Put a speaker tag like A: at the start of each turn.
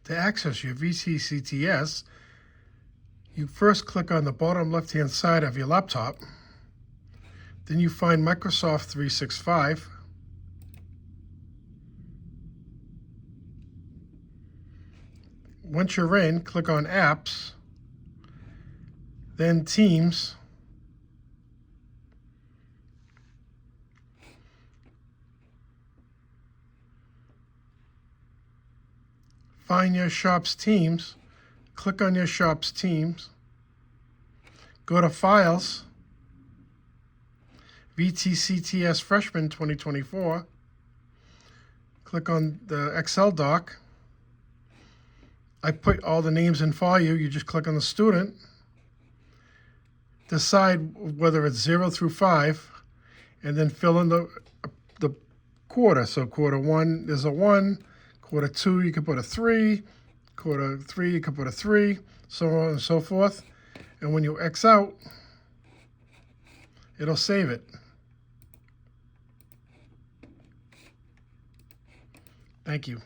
A: To access your VTCTS, you first click on the bottom left-hand side of your laptop. Then you find Microsoft 365. Once you're in, click on Apps, then Teams, find your shop's Teams, click on your shop's Teams, go to Files, VTCTS Freshman 2024, click on the Excel doc. I put all the names in for you. You just click on the student. Decide whether it's 0 through 5, and then fill in the quarter. So quarter 1, there's a 1. Quarter 2, you can put a 3. Quarter 3, you can put a 3. So on and so forth. And when you X out, it'll save it. Thank you.